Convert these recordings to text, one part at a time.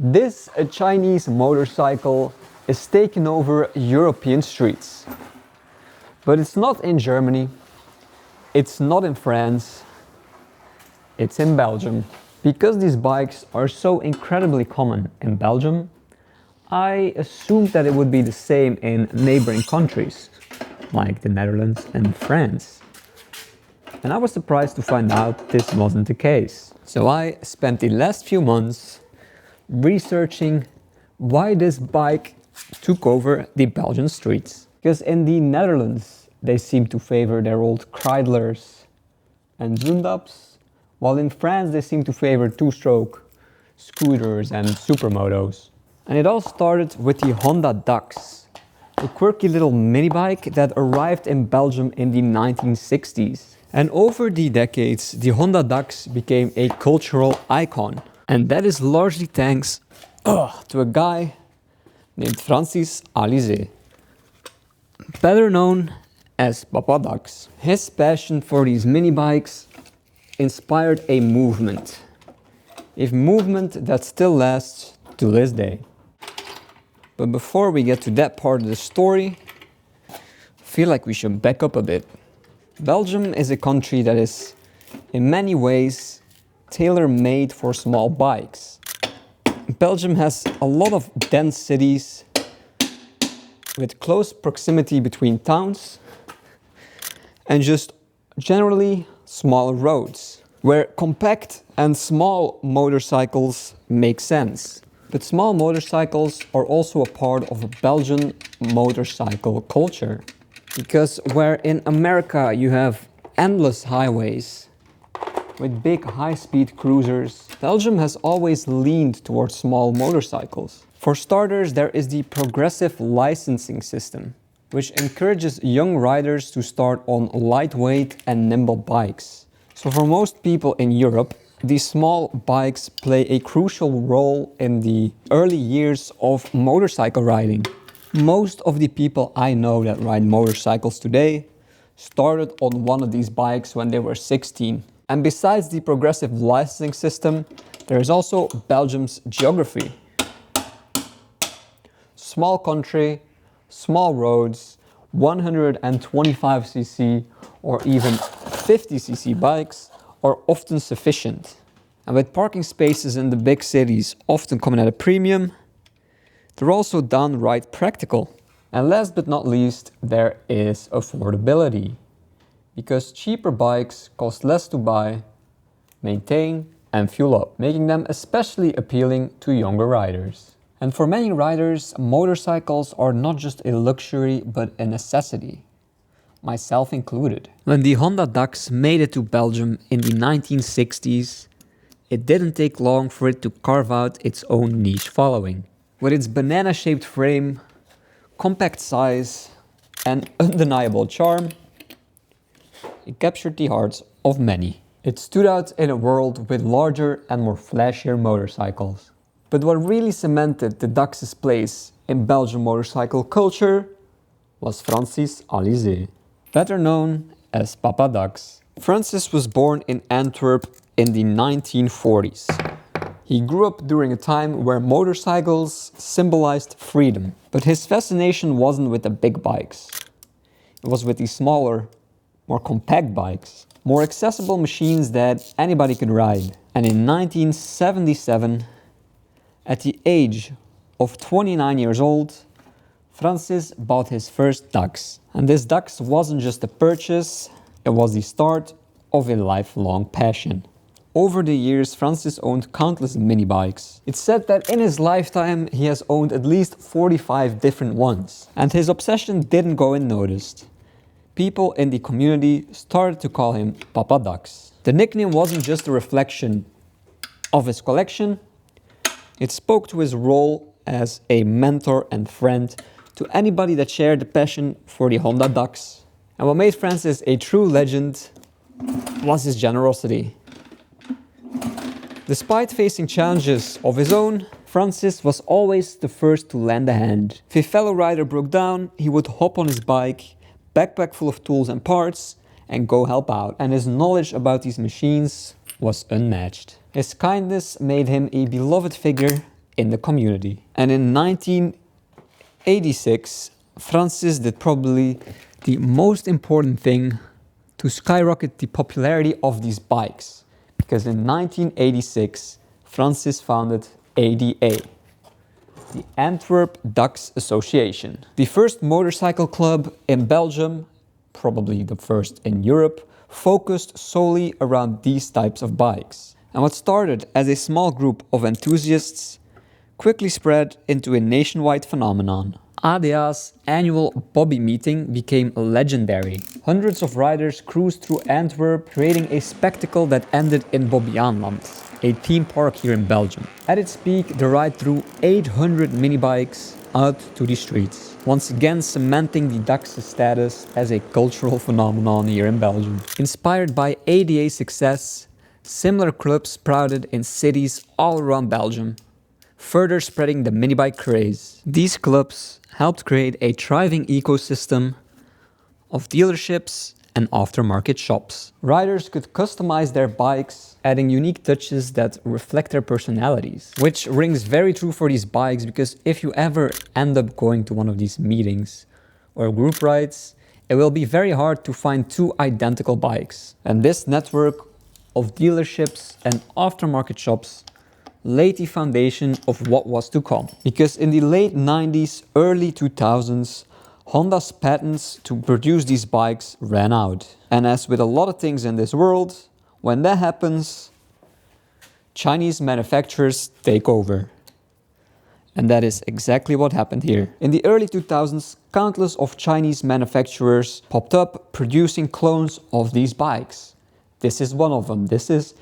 This Chinese motorcycle is taking over European streets. But it's not in Germany, it's not in France, it's in Belgium. Because these bikes are so incredibly common in Belgium, I assumed that it would be the same in neighboring countries, like the Netherlands and France. And I was surprised to find out this wasn't the case. So I spent the last few months researching why this bike took over the Belgian streets. Because in the Netherlands, they seem to favor their old Kreidlers and Zundabs, while in France they seem to favor two-stroke scooters and supermotos. And it all started with the Honda Dax, a quirky little mini bike that arrived in Belgium in the 1960s. And over the decades, the Honda Dax became a cultural icon. And that is largely thanks to a guy named Francis Alizé, better known as Papa Dax. His passion for these mini bikes inspired a movement that still lasts to this day. But before we get to that part of the story, I feel like we should back up a bit. Belgium is a country that is in many ways tailor-made for small bikes. Belgium has a lot of dense cities with close proximity between towns and just generally small roads where compact and small motorcycles make sense. But small motorcycles are also a part of a Belgian motorcycle culture. Because where in America you have endless highways with big high-speed cruisers, Belgium has always leaned towards small motorcycles. For starters, there is the progressive licensing system, which encourages young riders to start on lightweight and nimble bikes. So for most people in Europe, these small bikes play a crucial role in the early years of motorcycle riding. Most of the people I know that ride motorcycles today started on one of these bikes when they were 16. And besides the progressive licensing system, there is also Belgium's geography. Small country, small roads, 125cc or even 50cc bikes are often sufficient. And with parking spaces in the big cities often coming at a premium, they're also downright practical. And last but not least, there is affordability. Because cheaper bikes cost less to buy, maintain and fuel up, making them especially appealing to younger riders. And for many riders, motorcycles are not just a luxury but a necessity, myself included. When the Honda Dax made it to Belgium in the 1960s, it didn't take long for it to carve out its own niche following. With its banana-shaped frame, compact size and undeniable charm, it captured the hearts of many. It stood out in a world with larger and more flashier motorcycles. But what really cemented the Dax's place in Belgian motorcycle culture was Francis Alizé, better known as Papa Dax. Francis was born in Antwerp in the 1940s. He grew up during a time where motorcycles symbolized freedom. But his fascination wasn't with the big bikes. It was with the smaller, more compact bikes. More accessible machines that anybody could ride. And in 1977, at the age of 29 years old, Francis bought his first Dax. And this Dax wasn't just a purchase, it was the start of a lifelong passion. Over the years, Francis owned countless mini bikes. It's said that in his lifetime, he has owned at least 45 different ones. And his obsession didn't go unnoticed. People in the community started to call him Papa Dax. The nickname wasn't just a reflection of his collection, it spoke to his role as a mentor and friend to anybody that shared the passion for the Honda Dax. And what made Francis a true legend was his generosity. Despite facing challenges of his own, Francis was always the first to lend a hand. If a fellow rider broke down, he would hop on his bike, backpack full of tools and parts, and go help out. And his knowledge about these machines was unmatched. His kindness made him a beloved figure in the community. And in 1986, Francis did probably the most important thing to skyrocket the popularity of these bikes. Because in 1986, Francis founded ADA, the Antwerp Dax Association, the first motorcycle club in Belgium, probably the first in Europe, focused solely around these types of bikes. And what started as a small group of enthusiasts quickly spread into a nationwide phenomenon. ADA's annual Bobby meeting became legendary. Hundreds of riders cruised through Antwerp, creating a spectacle that ended in Bobbejaanland, a theme park here in Belgium. At its peak, the ride threw 800 mini-bikes out to the streets, once again cementing the Dax's status as a cultural phenomenon here in Belgium. Inspired by ADA's success, similar clubs sprouted in cities all around Belgium, further spreading the minibike craze. These clubs helped create a thriving ecosystem of dealerships and aftermarket shops. Riders could customize their bikes, adding unique touches that reflect their personalities. Which rings very true for these bikes, because if you ever end up going to one of these meetings or group rides, it will be very hard to find two identical bikes. And this network of dealerships and aftermarket shops laid the foundation of what was to come. Because in the late 90s, early 2000s, Honda's patents to produce these bikes ran out. And as with a lot of things in this world, when that happens, Chinese manufacturers take over. And that is exactly what happened here. In the early 2000s, countless of Chinese manufacturers popped up producing clones of these bikes. This is one of them. This is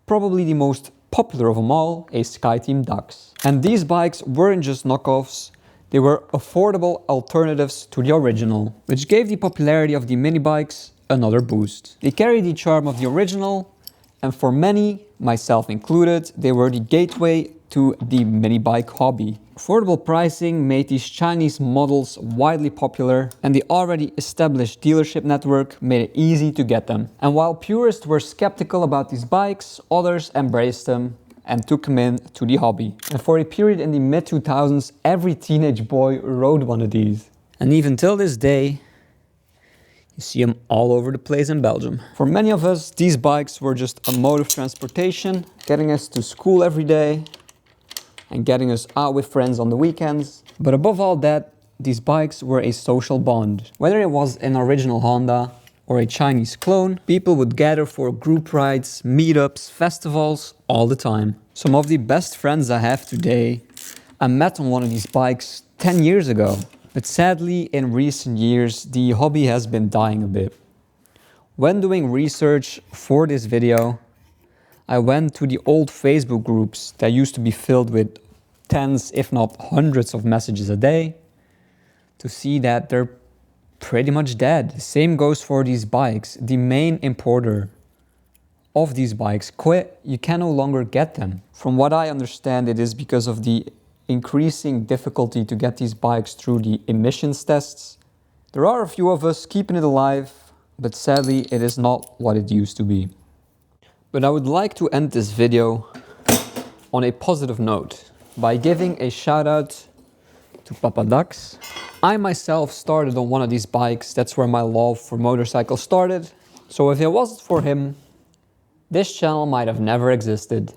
probably the most popular of them all, a SkyTeam Dax. And these bikes weren't just knockoffs, they were affordable alternatives to the original, which gave the popularity of the mini bikes another boost. They carried the charm of the original, and for many, myself included, they were the gateway to the mini bike hobby. Affordable pricing made these Chinese models widely popular, and the already established dealership network made it easy to get them. And while purists were skeptical about these bikes, others embraced them and took them into the hobby. And for a period in the mid-2000s, every teenage boy rode one of these. And even till this day, you see them all over the place in Belgium. For many of us, these bikes were just a mode of transportation, getting us to school every day and getting us out with friends on the weekends. But above all that, these bikes were a social bond. Whether it was an original Honda or a Chinese clone, people would gather for group rides, meetups, festivals, all the time. Some of the best friends I have today, I met on one of these bikes 10 years ago. But sadly, in recent years, the hobby has been dying a bit. When doing research for this video, I went to the old Facebook groups that used to be filled with tens, if not hundreds of messages a day, to see that they're pretty much dead. The same goes for these bikes. The main importer of these bikes quit. You can no longer get them. From what I understand, it is because of the increasing difficulty to get these bikes through the emissions tests. There are a few of us keeping it alive, but sadly it is not what it used to be. But I would like to end this video on a positive note by giving a shout out to Papa Dax. I myself started on one of these bikes. That's where my love for motorcycles started. So if it wasn't for him, this channel might have never existed.